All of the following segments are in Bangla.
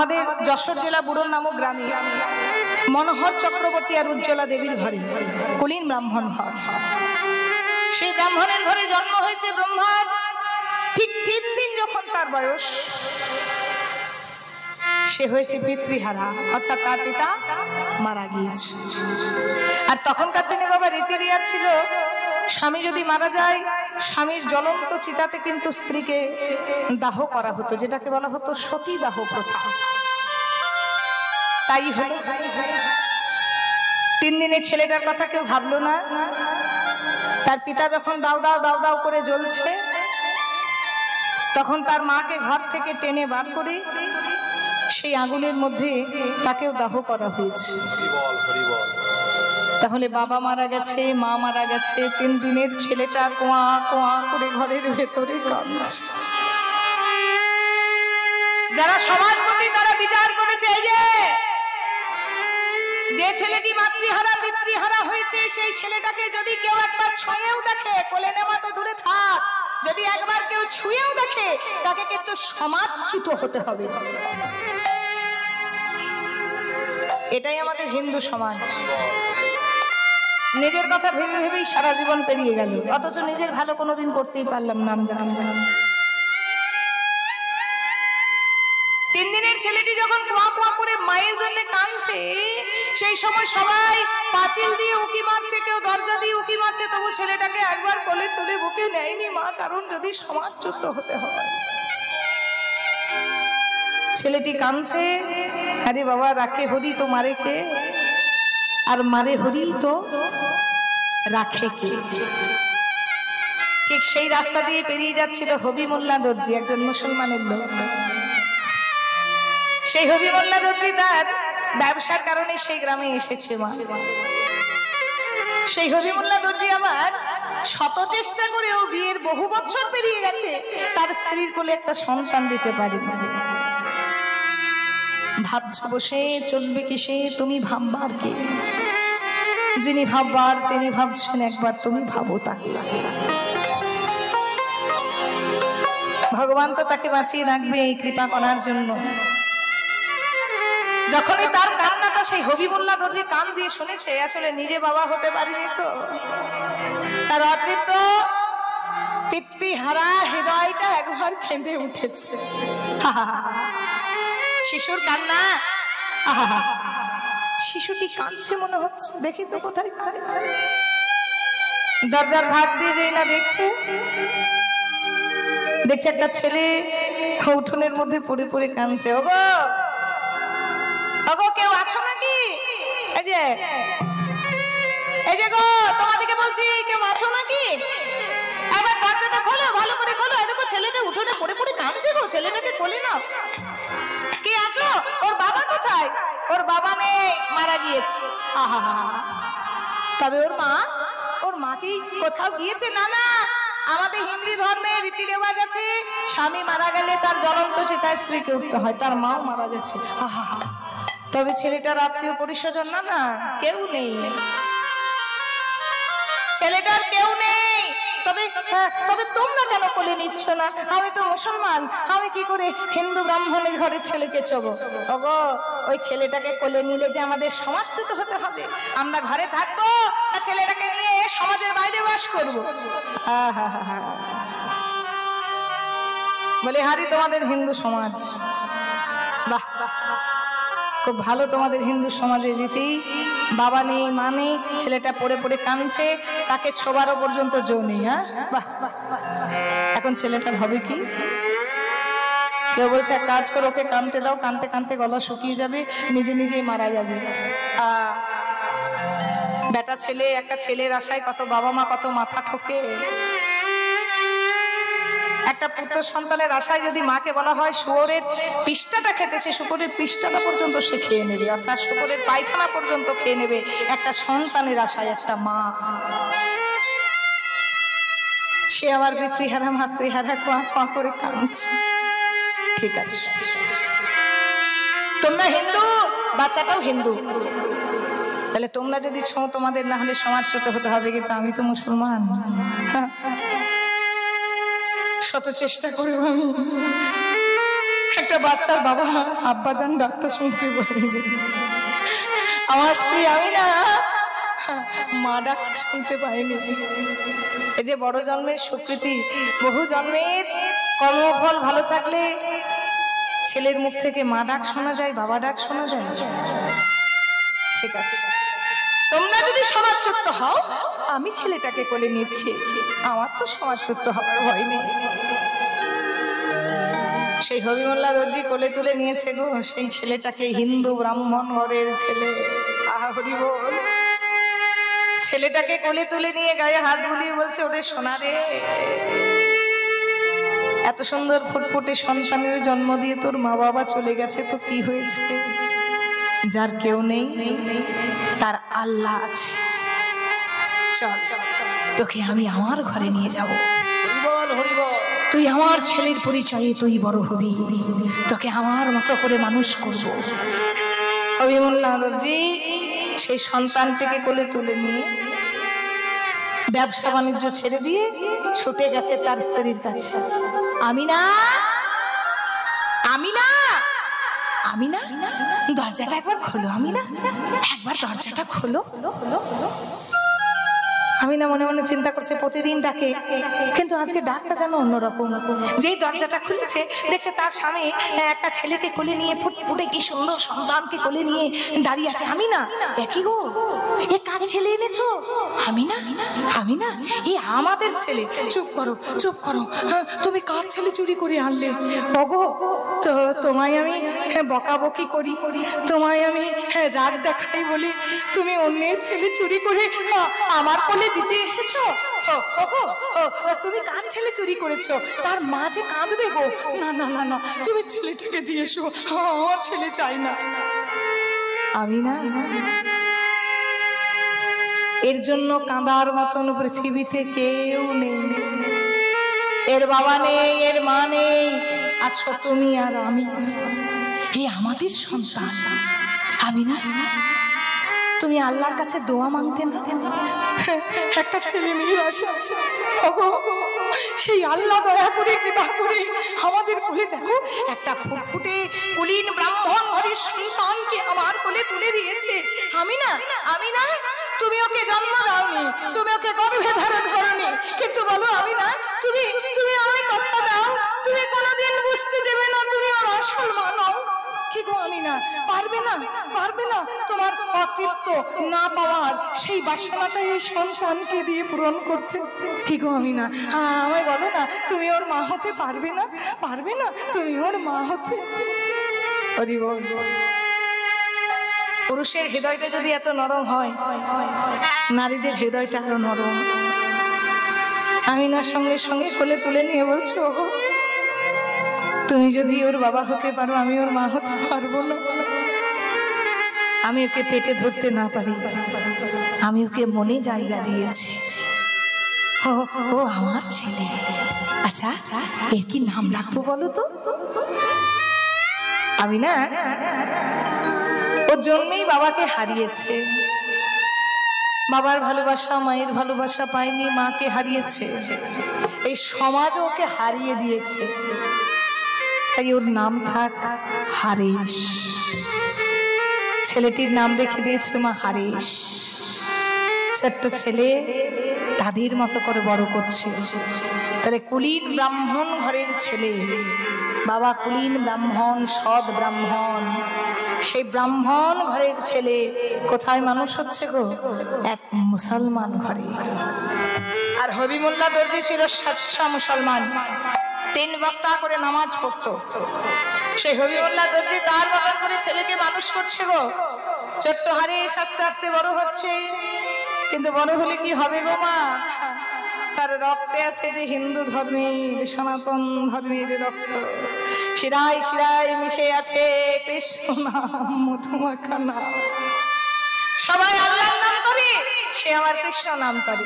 আমাদের যশোর জেলা বুড়োর নামক গ্রামে মনোহর চক্রবর্তী আর উজ্জ্বলা দেবীর ঘরে কুলীন ব্রাহ্মণ ঘর। সেই ব্রাহ্মণের ঘরে জন্ম হয়েছে ব্রহ্মার। ঠিক 3 দিন যখন তার বয়স, সে হয়েছে পিতৃহারা, অর্থাৎ তার পিতা মারা গিয়েছে। আর তখনকার দিনে বাবা রীতি রেওয়াজ ছিল, স্বামী যদি মারা যায় স্বামীর জ্বলন্ত চিতাতে কিন্তু স্ত্রীকে দাহ করা হতো, যেটাকে বলা হতো সতী দাহ প্রথা। তাই হলো। 3 দিনে ছেলেটার কথা কেউ ভাবলো না। তার পিতা যখন দাও দাও দাও দাও করে জ্বলছে, তখন তার মাকে ঘর থেকে টেনে বার করে সেই আগুনের মধ্যে তাকেও দাহ করা হয়েছে। তাহলে বাবা মারা গেছে, মা মারা গেছে, 3 দিনের ছেলেটা কোয়া কোয়া করে ঘরের ভেতরে কাঁদছে। যারা সমাজপতি তারা বিচার করেছে, এই যে ছেলেটি মাতৃহারা পিতৃহারা হয়েছে, সেই ছেলেটাকে যদি কেউ একবার ছুঁয়েও দেখে, কোলে নেওয়া তো দূরে থাক, যদি একবার কেউ ছুঁয়েও দেখে তাকে কিন্তু সমাজচ্যুত হতে হবে। এটাই আমাদের হিন্দু সমাজ। নিজের কথা ভেবে ভেবেই সারা জীবন পেরিয়ে গেল, অথচ নিজের ভালো কোনোদিন করতেই পারলাম না। 3 দিনের ছেলেটি যখন কোয়া কোয়া করে মায়ের জন্য কাঁদছে, সেই সময় সবাই পাঁচিল দিয়ে উকি মারছে, কেউ দরজা দিয়ে উকি মারছে, তবু ছেলেটাকে একবার কোলে তুলে বুকে নেয়নি মা, কারণ যদি সমাজচ্যুত হতে হয়। ছেলেটি কাঁদছে, আরে বাবা রাখে হরি তো মারে কে, আর মারে হরি তো রাখে কে। ঠিক সেই রাস্তা দিয়ে পেরিয়ে যাচ্ছিল হবি মোল্লা দর্জি, একজন মুসলমানের লোক। সেই হবি মোল্লা দর্জি তার ব্যবসার কারণে সেই গ্রামে এসেছে মা। সেই হবি মোল্লা দর্জি আবার শত চেষ্টা করেও বিয়ের বহু বছর পেরিয়ে গেছে, তার স্ত্রীর কোলে একটা সন্তান দিতে পারেনি। ভাবছো বসে চলবে কিসে, তুমি ভাববার কে? যিনি ভাববার তিনি ভাবছেন, একবার তুমি ভাবো তাকে। ভগবান তো তাকে বাঁচিয়ে রাখবে এই কৃপা করার জন্য। যখনই তার কান্নাটা সেই হবিবুল্লাহ দর্জি কান দিয়ে শুনেছে, আসলে নিজে বাবা হতে পারিনি তো, তার অতৃপ্ত পিতৃহারা হৃদয়টা একবার কেঁদে উঠেছে। শিশুর কান্না, শিশুটি কাঁদছে মনে হচ্ছে, দেখি তো কোথায়। দরজার ভাগ দিয়ে যেই না দেখছে একটা ছেলে উঠোনের মধ্যে পড়ে পড়ে কাঁদছে। ওগো ওগো কেউ আছো নাকি? এই যে গো, তোমাদেরকে বলছি, কেউ আছো নাকি? এবার দরজাটা খোলো, ভালো করে খোলো। দেখো ছেলেটা উঠোনে পড়ে পড়ে কাঁদছে গো, ছেলেটাকে কোলে নাও। কে আছো? ওর বাবা কোথায়? ওর বাবা নেই, মারা গিয়েছে। তবে ওর মা কি কোথাও গিয়েছে? না না, আমাদের হিন্দু ধর্মে রীতি রেওয়াজ আছে, স্বামী মারা গেলে তার জ্বলন্ত চিতায় স্ত্রীকে উঠতে হয়, তার মাও মারা গেছে। তবে ছেলেটার আত্মীয় পরিস্বজন না, না কেউ নেই, ছেলেটার কেউ নেই। তবে তোমরা কেন কোলে নিচ্ছ না? আমি তো মুসলমান, আমি কি করে হিন্দু ব্রাহ্মণের ঘরে ছেলেকে চোবো? ওগো, ওই ছেলেটাকে কোলে নিলে যে আমাদের সমাজচ্যুত হতে হবে, আমরা ঘরে থাকবো আর ছেলেটাকে নিয়ে সমাজের বাইরে বাস করবো। বলে হারি তোমাদের হিন্দু সমাজ, বাহ খুব ভালো তোমাদের হিন্দু সমাজের রীতি। বাবা নেই, মা নেই, ছেলেটা পড়ে পড়ে কাঁদছে, তাকে ছোবারও পর্যন্ত জো নেই। বাহ, এখন ছেলেটার হবে কি? কেউ বলছে এক কাজ করো, ওকে কাঁদতে দাও, কাঁদতে কাঁদতে গলা শুকিয়ে যাবে, নিজে নিজেই মারা যাবে। বেটা ছেলে, একটা ছেলের আশায় কত বাবা মা কত মাথা ঠোকে। একটা পুত্র সন্তানের আশায় যদি মাকে বলা হয় শুয়োরের পিষ্টাটা খেতে, সে শুকরের পিষ্টাটা পর্যন্ত সে খেয়ে নেবে, অর্থাৎ শুকরের পায়খানা পর্যন্ত খেয়ে নেবে একটা সন্তানের আশায় একটা মা। সে আবার পিতৃহারা মাতৃহারা কোয়া কোয়া করে কাঁদছে। ঠিক আছে, তোমরা হিন্দু, বাচ্চাটাও হিন্দু, তাহলে তোমরা যদি ছো তোমাদের না হলে সমাজচ্যুত হতে হবে, কিন্তু আমি তো মুসলমান। শত চেষ্টা করব আমি একটা বাচ্চার বাবা আব্বাজান ডাক্তার শুনতে পাইনি, আমার স্ত্রী আমি না মা ডাক শুনতে পাইনি। এই যে বড় জন্মের স্বীকৃতি, বহু জন্মের কর্মফল ভালো থাকলে ছেলের মুখ থেকে মা ডাক শোনা যায়, বাবা ডাক শোনা যায়। ঠিক আছে, তোমরা যদি সমাজচ্যুত হও, আমি ছেলেটাকে কোলে নিচ্ছি, আমার তো সমাজচ্যুত হওয়ার ভয় নেই। সেই হবিমুল্লাহ দর্জি কোলে তুলে নিয়েছে গো সেই ছেলেটাকে, হিন্দু ব্রাহ্মণ ঘরের ছেলে। আহা হরি বল। ছেলেটাকে কোলে তুলে নিয়ে গায়ে হাত বুলিয়ে বলছে, ওরে সোনা রে, এত সুন্দর ফুটফুটে সন্তানের জন্ম দিয়ে তোর মা বাবা চলে গেছে তো কি হয়েছে? যার কেউ নেই তার আল্লাহ আছে। চল তোকে আমি আমার ঘরে নিয়ে যাব, তুই আমার ছেলের পরিচয়ে তুই বড় হবি, তোকে আমার মতো করে মানুষ করব। হবিমুল্লাহ দর্জি সেই সন্তানটিকে কোলে তুলে নিয়ে ব্যবসা বাণিজ্য ছেড়ে দিয়ে ছুটে গেছে তার স্ত্রীর কাছে। আমিনা, আমিনা, আমিনা, দরজাটা একবার খোলো, আমিনা একবার দরজাটা খোলো। আমিনা মনে মনে চিন্তা করছে, প্রতিদিন ডাকে, কিন্তু আজকে ডাকটা যেন অন্যরকম। যেই দরজাটা খুলেছে দেখছে তার স্বামী একটা ছেলেকে কোলে নিয়ে ফুটফুটে কি সুন্দর সন্তানকে কোলে নিয়ে দাঁড়িয়ে আছে। আমিনা, একই গো, এ কার ছেলে এনেছো? আমিনা, আমিনা, এ আমাদের ছেলে। চুপ করো, চুপ করো, তুমি কার ছেলে চুরি করে আনলে? ওগো, তো তোমায় আমি বকাবকি করি, তোমায় আমি রাগ দেখাই বলি তুমি অন্যের ছেলে চুরি করে আমার কোলে দিতে এসেছো? তুমি কার ছেলে চুরি করেছো? তার মা যে কাঁদবে গো। না না না না, তুমি ছেলেটাকে দিয়ে এসো, আমার ছেলে চাই না। আমি না, এর জন্য কাঁদার মতন পৃথিবীতে কেউ নেই। এর বাবা নেই, এর মা নেই, আছো তুমি আর আমি। এই আমাদের সন্তান। আমি না, তুমি আল্লাহর কাছে দোয়া মাংতে না? একটা ছেলে মেয়ের আশা, সেই আল্লাহ দয়া করে কৃপা করে আমাদের কোলে দেখো একটা ফুটফুটে কুলীন ব্রাহ্মণ ঘরের সন্তানকে আমার কোলে তুলে দিয়েছে। আমি না, আমি না, তুমি ওকে জন্ম দাওনি, তুমি ওকে গর্ভে ধারণ করনি, কিন্তু বলো আমি না, তুমি তুমি আমায় কথা দাও, তুমি কোনোদিন বুঝতে দেবে না তুমি ওর আসল মা নও। কি গো আমি না, পারবে না, পারবে না তোমার অতৃপ্ত না পাওয়ার সেই বাসনাটা এই সন্তানকে দিয়ে পূরণ করতে? কি গো আমি না, আমায় বলো না, তুমি ওর মা হতে পারবে না? পারবে না তুমি ওর মা হতে? হরি বল। পুরুষের হৃদয়টা যদি এত নরম হয়, নারীদের হৃদয়টা আরো নরম। আমি না সঙ্গে সঙ্গে কোলে তুলে নিয়ে বলছো, ওগো তুমি যদি ওর বাবা হতে পারো, আমি ওর মা হতে পারবো না। আমি ওকে পেটে ধরতে না পারি, আমি ওকে মনে জায়গা দিয়েছি। ও আমার ছেলে। আচ্ছা এর কি নাম রাখবো বলো তো? আমি না, ওর জন্যই বাবাকে হারিয়েছে, বাবার ভালোবাসা মায়ের ভালোবাসা পায়নি, মাকে হারিয়েছে, এই সমাজ ওকে হারিয়ে দিয়েছে, তাই ওর নাম থাক হারেশ। ছেলেটির নাম রেখে দিয়েছে মা হারেশ। ছোট্ট ছেলে দাদির মতো করে বড় করছে। তাহলে কুলীন ব্রাহ্মণ ঘরের ছেলে, বাবা কুলীন ব্রাহ্মণ, সৎ ব্রাহ্মণ, সেই ব্রাহ্মণ ঘরের ছেলে কোথায় মানুষ হচ্ছে গো? এক মুসলমান ঘরে। আর হবিমুল্লাহ দর্জি ছিল সচ্চা মুসলমান, 3 বক্তা করে নামাজ পড়তো। সেই হবিমুল্লাহ দর্জি তার মতন করে ছেলেকে মানুষ করছে গো। ছোট্ট হারেশ আস্তে আস্তে বড় হচ্ছে, কিন্তু বড় হলে কি হবে গো মা? তার রক্তে আছে যে হিন্দু ধর্মের, সনাতন ধর্মের রক্ত, শিরায় শিরায় মিশে আছে কৃষ্ণ নাম, মধুমাখা নাম। সবাই আল্লাহর নাম করে, সে আমার কৃষ্ণ নাম করে।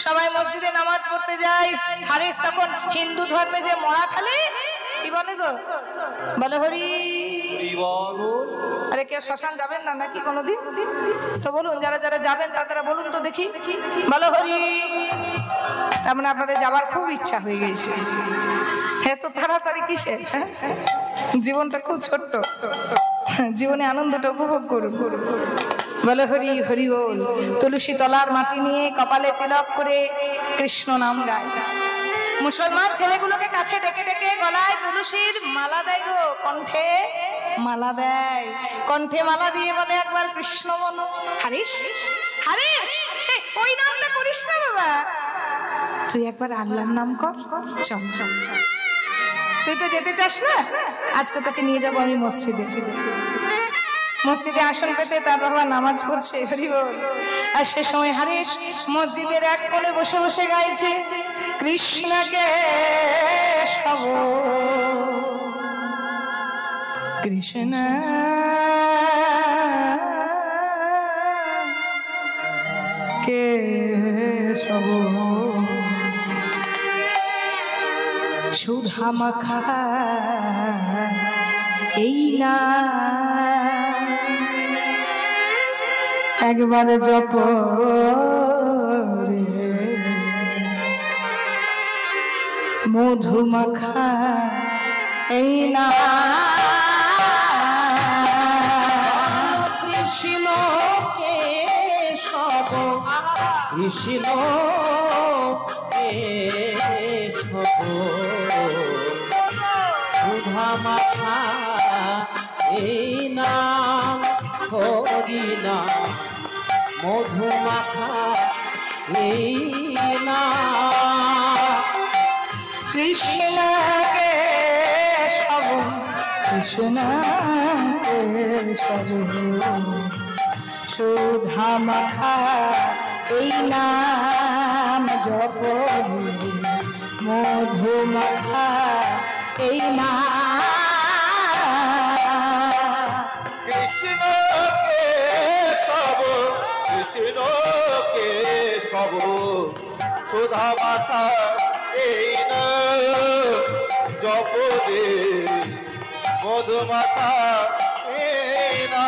সবাই মসজিদে নামাজ পড়তে যায়, হারেস তখন হিন্দু ধর্মে যে মরা খালে কি বলে গো? বলে হরি বল। আরে কেউ শ্মশান যাবেন না নাকি কোনোদিন? তো বলুন, যারা যারা যাবেন তারা বলুন তো দেখি, বলো হরি। তার মানে আপনাদের যাবার খুব ইচ্ছা হয়ে গেছে। এত তাড়াতাড়ি কিসের? জীবনটা খুব ছোট্ট, জীবনে আনন্দটা উপভোগ করুন। বলো হরি হরি বল। তুলসী তলার মাটি নিয়ে কপালে তিলক করে কৃষ্ণ নাম গায়। মুসলমান ছেলেগুলোকে কাছে ডেকে ডেকে গলায় তুলসীর মালা দেয় গো, কণ্ঠে মালা দেয়। কণ্ঠে মালা দিয়ে বলে একবার কৃষ্ণ বলো। হারিস হারিস, ওই নামটা করিস না বাবা, তুই একবার আল্লাহর নাম কর। চল চল চল, তুই তো যেতে চাস না, আজকে তোকে নিয়ে যাবো আমি মসজিদে। মসজিদে আসন পেতে তার বাবা নামাজ পড়ছে, হরি বল। আর সে সময় হারিস মসজিদের এক কোণে বসে বসে গাইছে কৃষ্ণকে সব কৃষ্ণ কে সব সুধা মাখা এই না একবার জপ রে মধু মাখা এই না কৃষ্ণ কেশব কৃষ্ণ কেশব সুধা মাখা এই নাম হরি নাম মধু মাখা এই নাম কৃষ্ণ কে সব কৃষ্ণ কে সব সুধা মাখা এই নাম জপ মধু মাখা এই নাম কৃষ্ণ কেশব কৃষ্ণ কেশব সুধা মাখা এই না জপ রে মধু মাখা এই না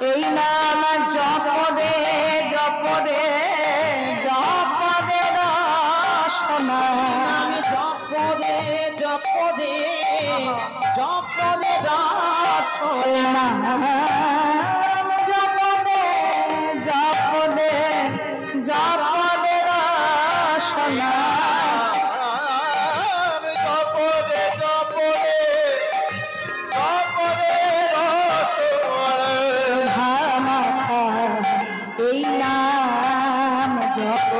এই নাম জপ রে জপ রে জপ রে রসনা আমি জপ রে জপ রে জপ রে রসনা জপ রে জপ রে জপ রে রসনা এই নাম জপ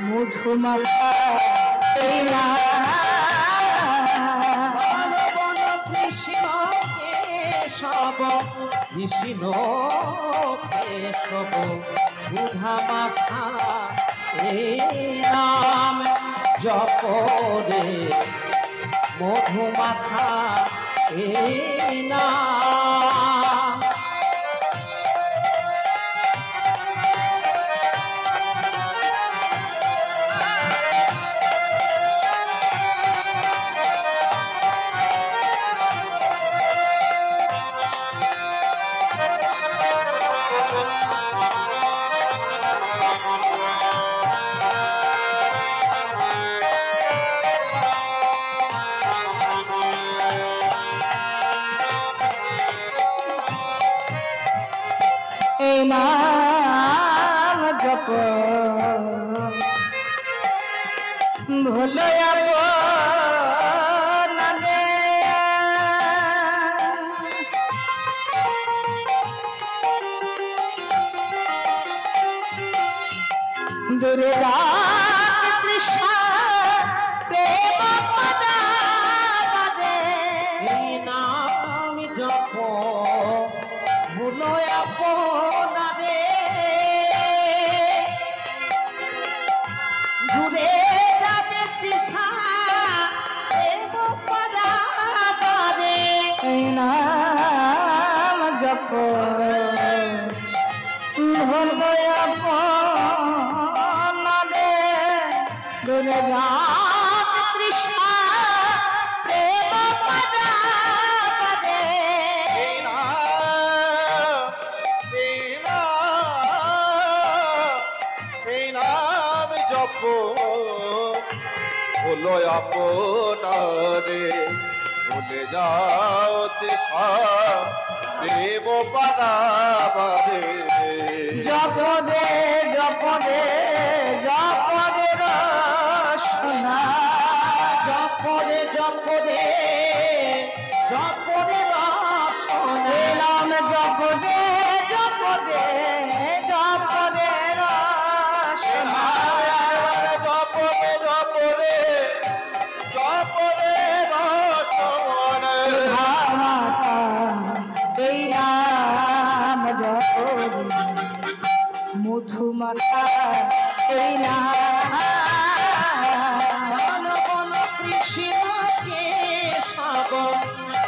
মধু মাখা এই নাম কৃষ্ণ কেশব কৃষ্ণ কেশব সুধা মাখা এই নাম জপ রে মধু মাখা এই নাম এই নাম জপ ভুলো আপনারে দূরে যাক তৃষ্ণা প্রেম পদাবদে এই নাম জপ ভুলো আপনারে দূরে যাবে তৃষা প্রেম পদাবদে এই নাম জপ ভুলো আপনারে দূরে যাক তৃষ্ণা প্রেম পদাবদে হলো আপনারে ভুলে যাও তৃষা প্রেম পারাবারে জপরে জপরে জপরে রসনা জপরে জপরে জপরে রসনা নাম জপরে জপরে জপরে রসনা জপরে জপরে জপরে রসমনে মাতা এই নাম জপরে মধুমাতা এই নাম বন বন কৃষ্ণ কেশব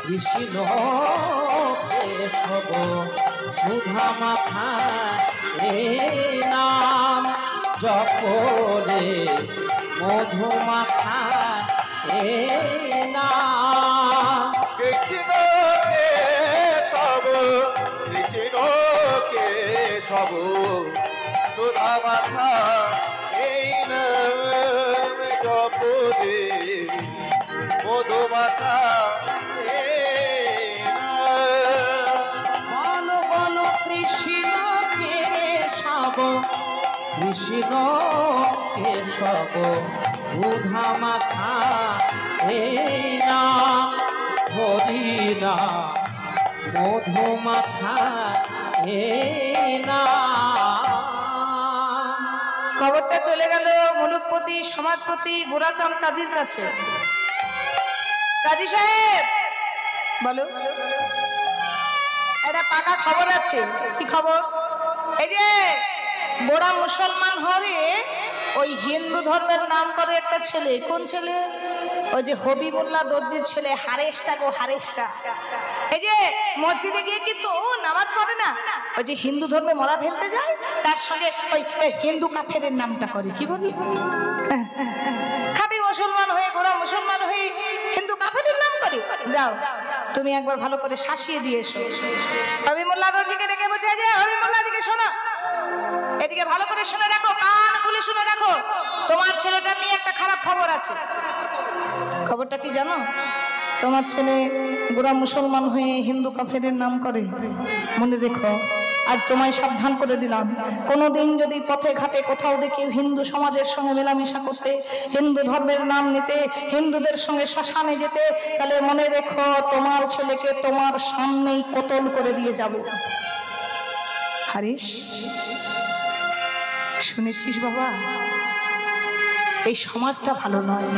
কৃষ্ণ কেশব সুধা মাথা এই নাম জপরে মধুমাখা এই নাম কৃষ্ণ কেশব সুধা মাথা এই নাম জপরে মধুমাতা এই নাম বন বন কৃষ্ণ কেশব কৃষ্ণ কেশব সুধা মাথা এই নাম হরি নাম মধুমাখা এই নাম খবরটা চলে গেল মুলুকপতি সমাজপতি গোরাচাঁদ কাজীর কাছে। কাজী সাহেব বলো, একটা পাকা খবর আছে। কি খবর? এই যে গোড়া মুসলমান হরে ওই হিন্দু ধর্মের নাম করে একটা ছেলে। কোন ছেলে? ওই যে হবিবুল্লাহ দর্জির ছেলে হারেসটা গো, হারেসটা। এই যে মসজিদে গিয়ে কিন্তু নামাজ পড়ে না, ওই যে হিন্দু ধর্মে মরা ফেলতে যায়, তার সঙ্গে ওই হিন্দু কাফেরের নামটা করে। কি বলি? খাঁটি মুসলমান হয়ে গোড়া মুসলমান হয়ে হিন্দু কাফেরের নাম করে। যাও তুমি একবার ভালো করে শাসিয়ে দিয়ে এসো। হবিবুল্লাহ দর্জিকে ডেকে বলছে, যে হবিবুল্লাহ দিকে শোনো, এদিকে ভালো করে শুনে রাখো, কান খুলে শুনে রাখো, তোমার ছেলেটা নিয়ে একটা খারাপ খবর আছে। খবরটা কি জানো? তোমার ছেলে গোড়া মুসলমান হয়ে হিন্দু কাফেরের নাম করে। মনে রেখো, আজ তোমায় সাবধান করে দিলাম, কোনোদিন যদি পথে ঘাটে কোথাও দেখি হিন্দু সমাজের সঙ্গে মেলামেশা করতে, হিন্দু ধর্মের নাম নিতে, হিন্দুদের সঙ্গে শ্মশানে যেতে, তাহলে মনে রেখো তোমার ছেলেকে তোমার সামনেই কতল করে দিয়ে যাব। হারিস, শুনেছিস বাবা, এই সমাজটা ভালো নয়।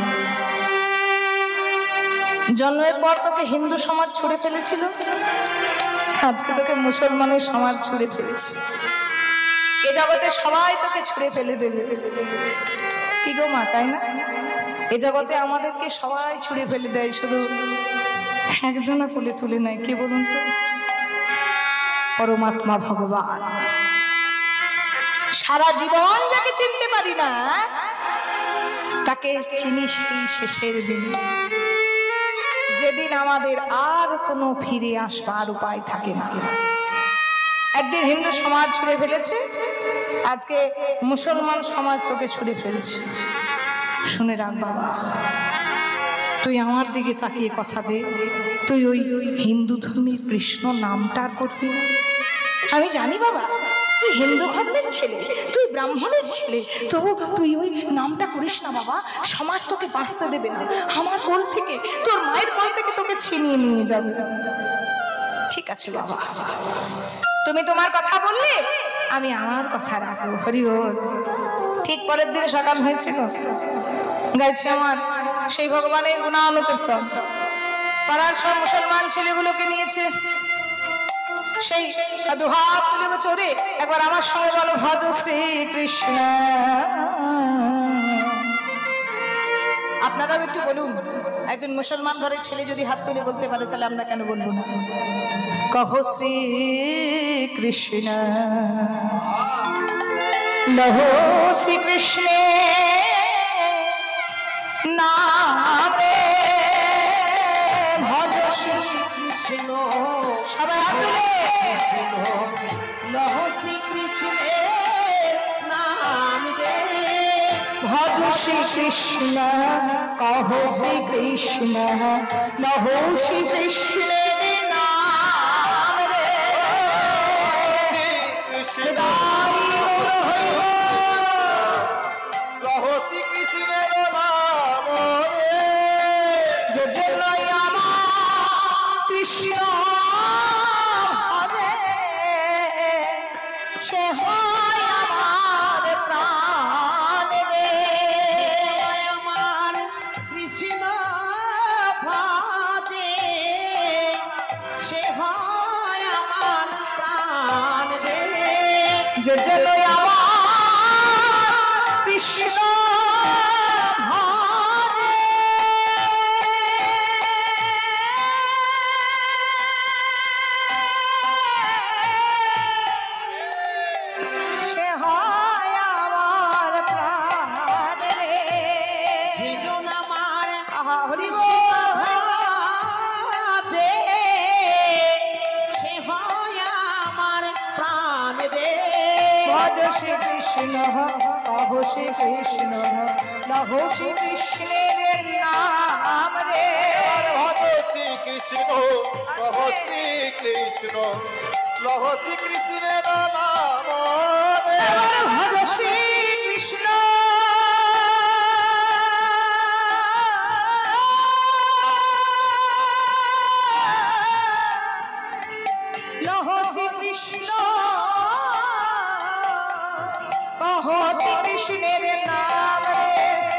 জন্মের পর তোকে হিন্দু সমাজ ছুড়ে ফেলেছিল, আজকে তোকে মুসলমানের সমাজ ছুড়ে ফেলেছে। এ জগতে সবাই তোকে ছুড়ে ফেলে দেবে। কি গো মা, তাই না? এ জগতে আমাদেরকে সবাই ছুড়ে ফেলে দেয়, শুধু একজনা কোলে তুলে নেয়। কে বলুন তো? পরমাত্মা ভগবান। সারা জীবন যাকে চিনতে পারি না, তাকে চিনি সেই শেষের দিন, যেদিন আমাদের আর কোনো ফিরে আসবার উপায় থাকে না। একদিন হিন্দু সমাজ ছুড়ে ফেলেছে, আজকে মুসলমান সমাজ তোকে ছুড়ে ফেলছে। শুনে রাখ বাবা, তুই আমার দিকে তাকিয়ে কথা দে, তুই ওই হিন্দু ধর্মের কৃষ্ণ নামটা আর করবি না। আমি জানি বাবা, তুই হিন্দু ধর্মের ছেলে, তুই ব্রাহ্মণের ছেলে, তবু তুই ওই নামটা করিস না বাবা, সমাজ তোকে বাঁচতে দেবে না। আমার কোল থেকে, তোর মায়ের কোল থেকে তোকে ছিনিয়ে নিয়ে যাবে। ঠিক আছে বাবা, তুমি তোমার কথা বললে, আমি আমার কথা রাখবো। হরি বল। ঠিক পরের দিনে সকাল হয়েছিল, গাইছে আমার সেই ভগবানের গুণানুকীর্তন। পাড়ার সব মুসলমান ছেলেগুলোকে নিয়েছে, সেই দুহাত তুলে বলছে, ওরে একবার আমার সঙ্গে বলো, ভজ শ্রীকৃষ্ণ। আপনারাও একটু বলুন, একজন মুসলমান ঘরের ছেলে যদি হাত তুলে বলতে পারে, তাহলে আমরা কেন বলবো না? কহ শ্রীকৃষ্ণ, লহ শ্রীকৃষ্ণ নামে ভজ কৃষ্ণ সবাই হাত তুলে। লহ শ্রী কৃষ্ণের নাম দে, ভজ শ্রী কৃষ্ণ কহ শ্রী কৃষ্ণ লহ শ্রী কৃষ্ণের নাম রে কৃষ্ণ লহ শ্রী কৃষ্ণের নাম রে যে জন্যই আমার কৃষ্ণ হবে সে হয় আমার প্রাণ রে আমার কৃষ্ণ ভাদে সে হয় আমার প্রাণ রে যে জন্যই আমার কৃষ্ণ হবে সে হয় আমার প্রাণ রে যেজন আমার আহা, হরি কৃষ্ণ বল। ভাদে সে হয় আমার প্রাণ রে ভজ শ্রী কৃষ্ণ কহ শ্রী কৃষ্ণ লহ শ্রী কৃষ্ণের নাম রে আর ভজ শ্রী কৃষ্ণ কহ শ্রী কৃষ্ণ লহ শ্রী কৃষ্ণের নাম রে এবার ভজ শ্রী কৃষ্ণ লহ শ্রী কৃষ্ণ কহ শ্রী কৃষ্ণের নাম রে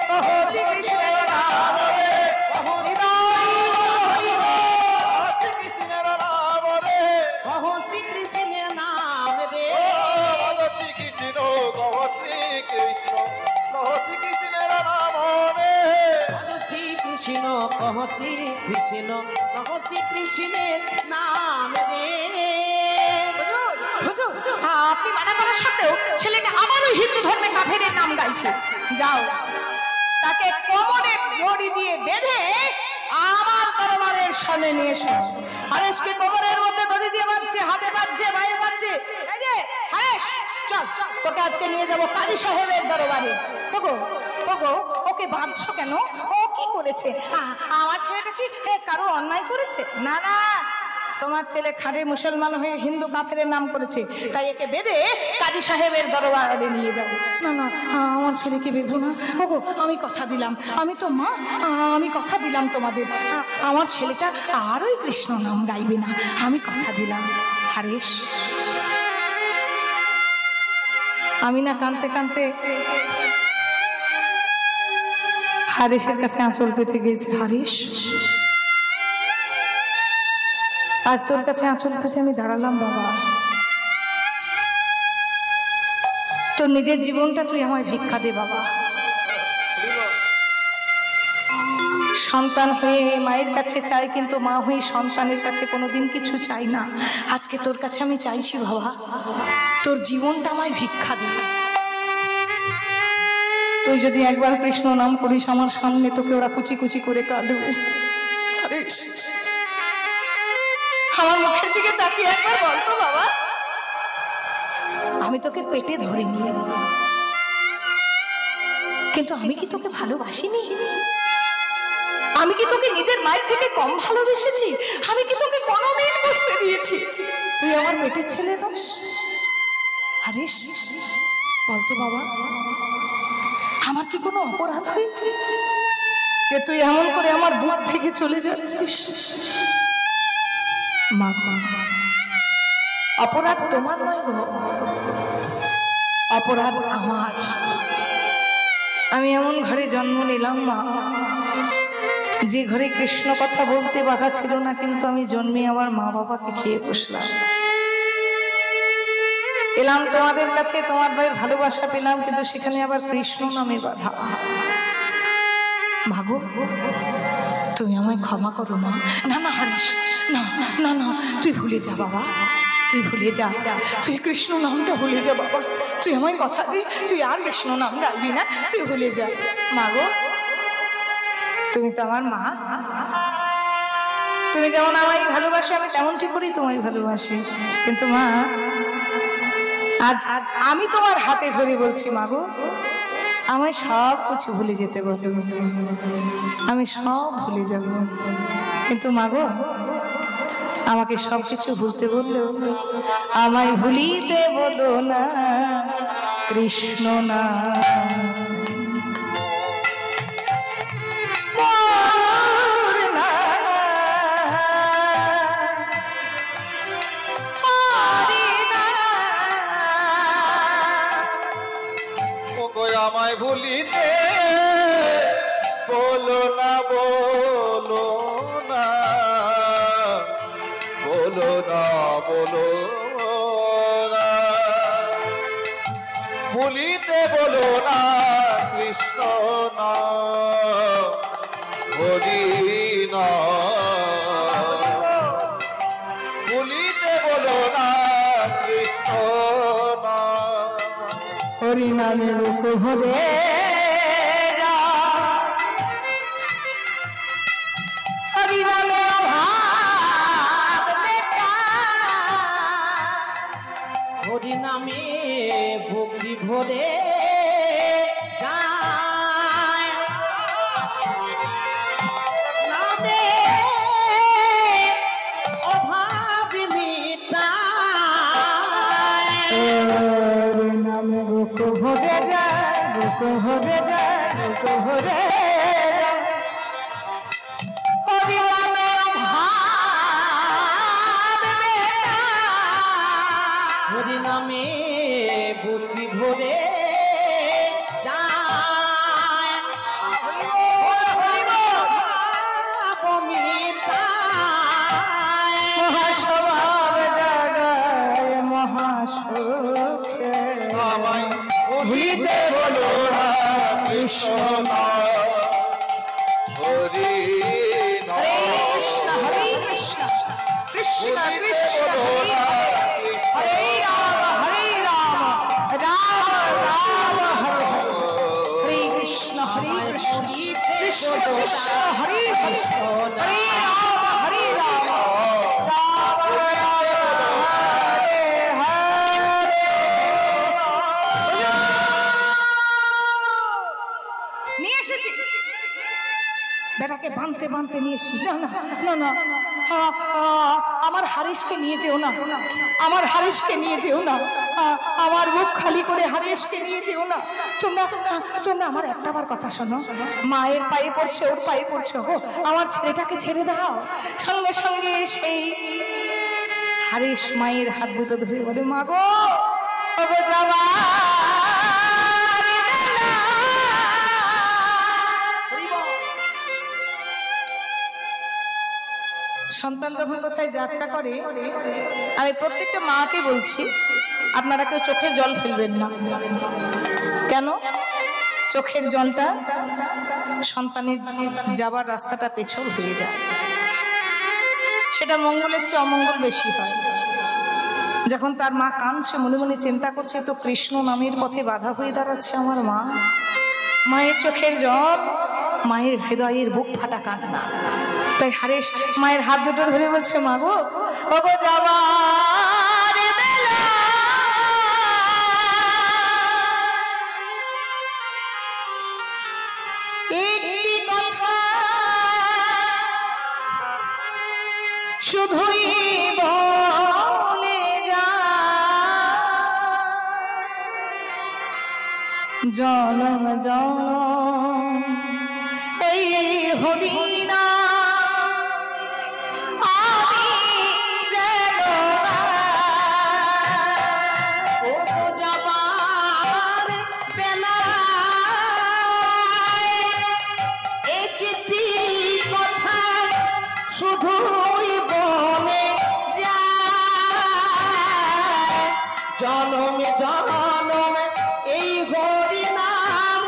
কহ শ্রী কৃষ্ণের নাম রে হৃদয় হরি বল। শ্রী কৃষ্ণের নাম রে কহ শ্রী কৃষ্ণের নাম রে ও ভজ শ্রী কৃষ্ণ কহ শ্রী কৃষ্ণ লহ শ্রী কৃষ্ণের নাম রে শ্রী কৃষ্ণ কহ শ্রী কৃষ্ণ কহ শ্রী কৃষ্ণের নাম রে হুজুর, আপনি মানা করা সত্ত্বেও ছেলেটা আবারও হিন্দু ধর্মে কাফেরের নাম গাইছে। যাও তাকে কোমরে দড়ি দিয়ে বেঁধে আমার দরবারের সামনে নিয়ে এসো। হারেশকে কোমরের মধ্যে দড়ি দিয়ে বাঁধছে, হাতে বাঁধছে, পায়ে বাঁধছে। এই যে হারেশ, চল তোকে আজকে নিয়ে যাব কাজী সাহেবের দরবারে। ওগো ওগো, ওকে বাঁধছো কেন? ও কি করেছে? আমার ছেলেটা কি কারো অন্যায় করেছে? না না, তোমার ছেলে খাঁটি মুসলমান হয়ে হিন্দু কাফেরের নাম করেছে, তাই একে বেঁধে কাজী সাহেবের দরবারে নিয়ে যাব। না না, আমার ছেলেকে বেঁধো না। ওগো, আমি কথা দিলাম, আমি তো মা, আমি কথা দিলাম তোমাদের, আমার ছেলেটা আর ওই কৃষ্ণ নাম গাইবে না, আমি কথা দিলাম। হারেশ, আমি না কাঁদতে কাঁদতে হারেশের কাছে আঁচল পেতে গিয়েছি। হারেশ, আজ তোর কাছে আঁচল পেতে আমি দাঁড়ালাম বাবা। তোর নিজের জীবনটা তুই আমায় ভিক্ষা দে বাবা। সন্তান হয়ে মায়ের কাছে চাই, কিন্তু মা হয়ে সন্তানের কাছে কোনোদিন কিছু চাই না। আজকে তোর কাছে আমি চাইছি বাবা, তোর জীবনটা আমায় ভিক্ষা দে। তুই যদি একবার কৃষ্ণ নাম করিস আমার সামনে, তোকে ওরা কুচি কুচি করে কাটবে। হারেশ, আমার মুখের দিকে তাকিয়ে একবার বলতো বাবা, আমি তোকে পেটে ধরে নিয়ে, কিন্তু আমি কি তোকে ভালোবাসিনি? আমি কি তোকে নিজের মায়ের থেকে কম ভালোবেসেছি? আমি কি তোকে কোনোদিন বুঝতে দিয়েছি তুই আমার পেটের ছেলে নস? হারেশ, বলতো বাবা, আমার কি কোনো অপরাধ হয়েছে যে তুই এমন করে আমার বুক থেকে চলে যাচ্ছিস? মা, অপরাধ তোমার নয় গো, অপরাধ আমার। আমি এমন ঘরে জন্ম নিলাম মা, যে ঘরে কৃষ্ণ কথা বলতে বাধা ছিল না, কিন্তু আমি জন্মে আমার মা বাবাকে খেয়ে বসলাম। এলাম তোমাদের কাছে, তোমার ভাইয়ের ভালোবাসা পেলাম, কিন্তু সেখানে আবার কৃষ্ণ নামে বাধা। ভাগো, তুমি আমায় ক্ষমা করো মা। না না হারিস, না না না, তুই ভুলে যা বাবা, তুই ভুলে যা, তুই কৃষ্ণ নামটা ভুলে যা বাবা। তুই আমায় কথা দে, তুই আর কৃষ্ণ নাম গাইবি না, তুই ভুলে যা। মা গো, তুমি তো আমার মা, তুমি যেমন আমায় ভালোবাসো আমি তেমনটি করি তোমায় ভালোবাসি। কিন্তু মা, আজ আমি তোমার হাতে ধরে বলছি মা গো, আমি সব কিছু ভুলে যেতে বলো, আমি সব ভুলে যাব, কিন্তু মাগো আমাকে সব কিছু ভুলতে বললো, আমায় ভুলিতে বলো না কৃষ্ণ না। আমায় ভুলিতে বলো না, বলো না, বলো না, বলো না, ভুলিতে বলো না কৃষ্ণ না, হরি না, ভুলিতে বলো না কৃষ্ণ না। হরি নামে লোক ভরে হরি নামে হরি নামে ভক্তি ভরে যায়, নামে অভাব মিটায়। হরি নামে লোক ভরে যায়, লোক ভরে যায়, লোক ভরে হরি নামে হরি নামে বুদ্ধি ভরে যায়, মহাস্বভাব জাগায় মহাসুখে, আমায় ভুলিতে বলো না কৃষ্ণ না, হরি না, কৃষ্ণ হরে কৃষ্ণ কৃষ্ণ ভুলিতে কৃষ্ণ বলো না হরে হরে রাম রাম রাম হরে হরে কৃষ্ণ হরে কৃষ্ণ কৃষ্ণ কৃষ্ণ হরে হরে হরে রাম হরে রাম রাম রাম হরে হরে। নিয়ে এসেছি বেটাকে বাঁধতে বাঁধতে নিয়ে এসেছি। না না না না, আমার হারিসকে নিয়ে যেও না, আমার হারিসকে নিয়ে যেও না, আমার মুখ খালি করে হারিসকে নিয়ে যেও না। তোমরা তোমরা আমার একটা বার কথা শোনো, মায়ের পায়ে পড়ছে, ওর পায়ে পড়ছে, হো আমার ছেলেটাকে ছেড়ে দাও। সঙ্গে সঙ্গে সেই হারিস মায়ের হাত দুটো ধরে বলে, মা গো ওগো যাবা সন্তান যখন কোথায় যাত্রা করে, আমি প্রত্যেকটা মাকে বলছি আপনারা কেউ চোখের জল ফেলবেন না। কেন? চোখের জলটা সন্তানের যাবার রাস্তাটা পেছল হয়ে যায়, সেটা মঙ্গলের চেয়ে অমঙ্গল বেশি হয়। যখন তার মা কাঁদছে, মনে মনে চিন্তা করছে, তো কৃষ্ণ নামের পথে বাধা হয়ে দাঁড়াচ্ছে আমার মা। মায়ের চোখের জল, মায়ের হৃদয়ের বুক ফাটা কান্না। তাই হারেশ মায়ের হাত দুটো ধরে বলছে, মা গো ওগো যাবার বেলা একটি কথা শুধুই বলে যা, জনম জনম এই হরিনা শুধুই বলে যায়, জনমে জনমে এই হরি নাম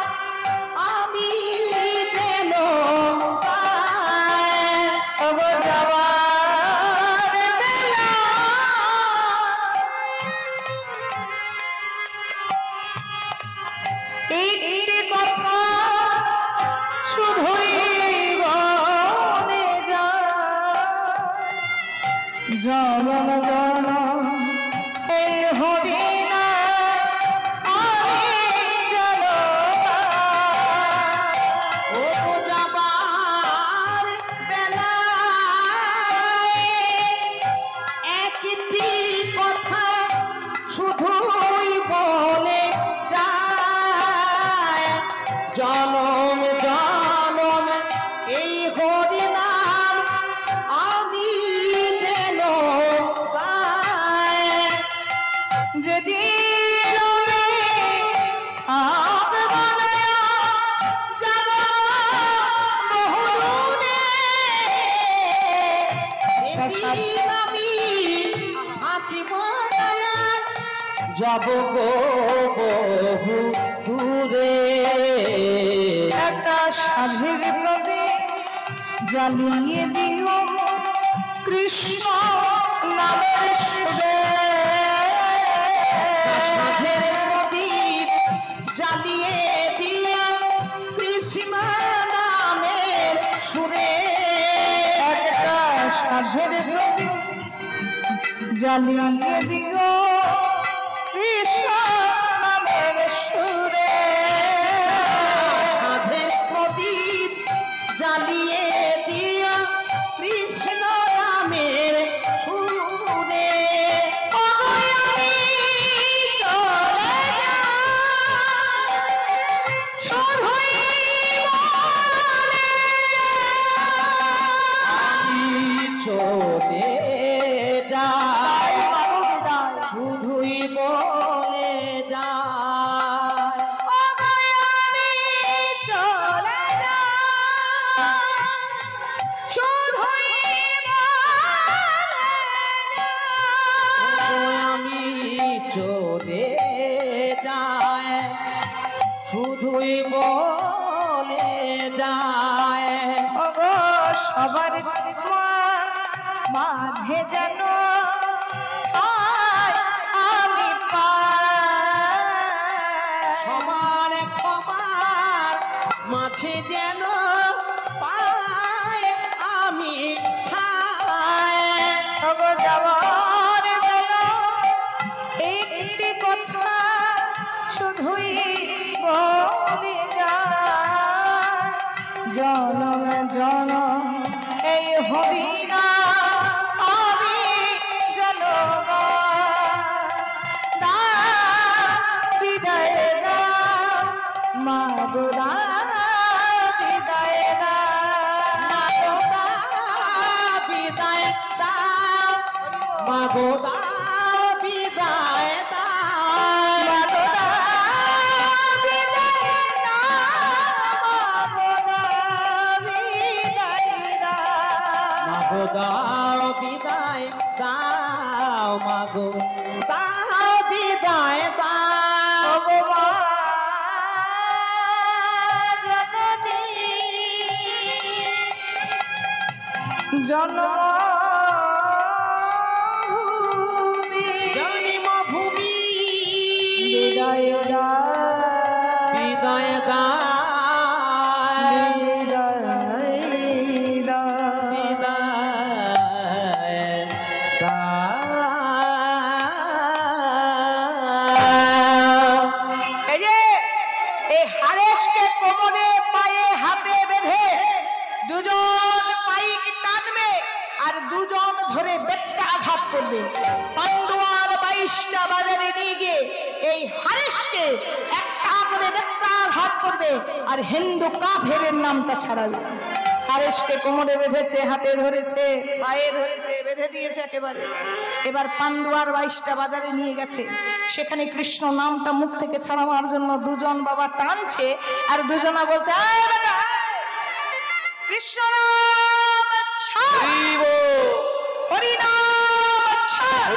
আমি যেন পাই। ওগো যাবার বেলা একটি কথা শুধুই বলে যা, জনম জনম এই হরি নাম আমি যেন পাই। পাবো গো বহু দূরে। একটা সাধের প্রদীপ জ্বালিয়ে দিও কৃষ্ণ নামের সুরে। সাধের প্রদীপ জ্বালিয়ে দিয়া কৃষ্ণ নামের সুরে। একটা সাধের প্রদীপ জ্বালিয়ে দিও কৃষ্ণ নামের সুরে। সাধের প্রদীপ জ্বালিয়ে দিয়া কৃষ্ণ নামের সুরে। চলে যায় শুধুই বলে যায়। আমি চলে যায় শুধুই বলে যায়। ওগো সবার মাঝে যেন আমি পাই। সবার ক্ষমার মাঝে যেন পাই আমি ঠাই। ওগো যাবার বেলা একটি কথা শুধুই বলে যায়। জনম জনম এই হরিনা আমি জনম দা বিদায় দা মাগোরা বিদায় দা। বিদায় দাও মাগো দাও বিদায় দাও। মাগো দাও বিদায় দাও মাগো দাও বিদায় দাও। জন্মভূমি বিদায় দা বিদায় দাও বিদায় দা। বিদায় এই যে এই হারেসকে কোমরে পায়ে হাতে বেঁধে দুজন পাইক টানবে আর দুজন ধরে বেটটা আঘাত করবে। পান্ডুয়ার 22টা বাজারে নিয়ে গিয়ে এই হারেসকে একটা করে বেটটা আঘাত করবে আর হিন্দু কাফেরের নামটা ছাড়াবে। হারেসকে কোমরে বেঁধেছে, হাতে ধরেছে, পায়ে ধরেছে, বেঁধে দিয়েছে একেবারে। এবার পান্ডুয়ার 22টা বাজারে নিয়ে গেছে। সেখানে কৃষ্ণ নামটা মুখ থেকে ছাড়াবার জন্য দুজন বাবা টানছে আর দুজনা বলছে কৃষ্ণ নাম ছাড়, হরি নাম ছাড়,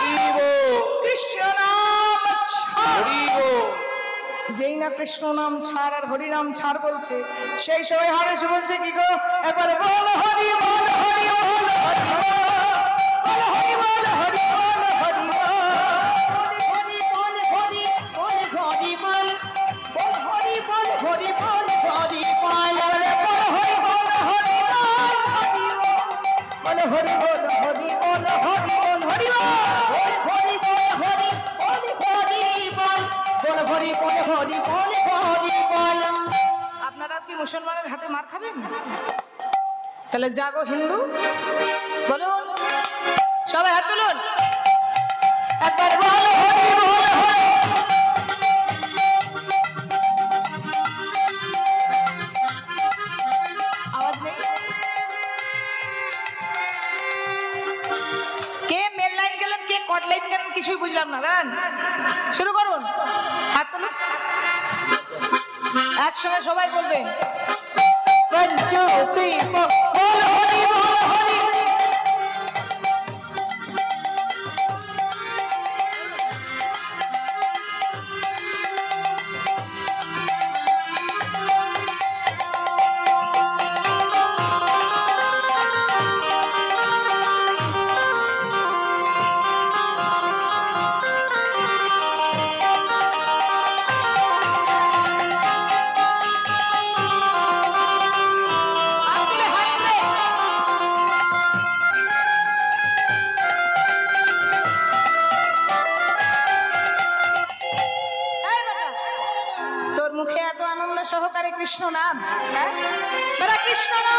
কৃষ্ণ নাম ছাড়। যেই না কৃষ্ণ নাম ছাড় আর হরি নাম ছাড় বলছে, সেই সময় হারেস বলছে কি গো, একবার বল হরি বল হরি বল হরি বল হরি বল হরি বল হরি বল। হরি বল হরি বল হরি বল হরি বল। আপনারা কি মুসলমানের হাতে মার খাবেন? তাহলে জাগো হিন্দু, বলুন সবাই হাত তুলুন, একবার বল হরি বল হরি। আওয়াজ নেই? কে মেল লাইন গেলেন, কে কট লাইন গেলেন কিছুই বুঝলাম না। গান শুরু করুন, হাত তুলুন, একসঙ্গে সবাই বলবেন 1 2 3 4 বল হরি বল হরি। কৃষ্ণ নাম, হ্যাঁ বেটা কৃষ্ণ নাম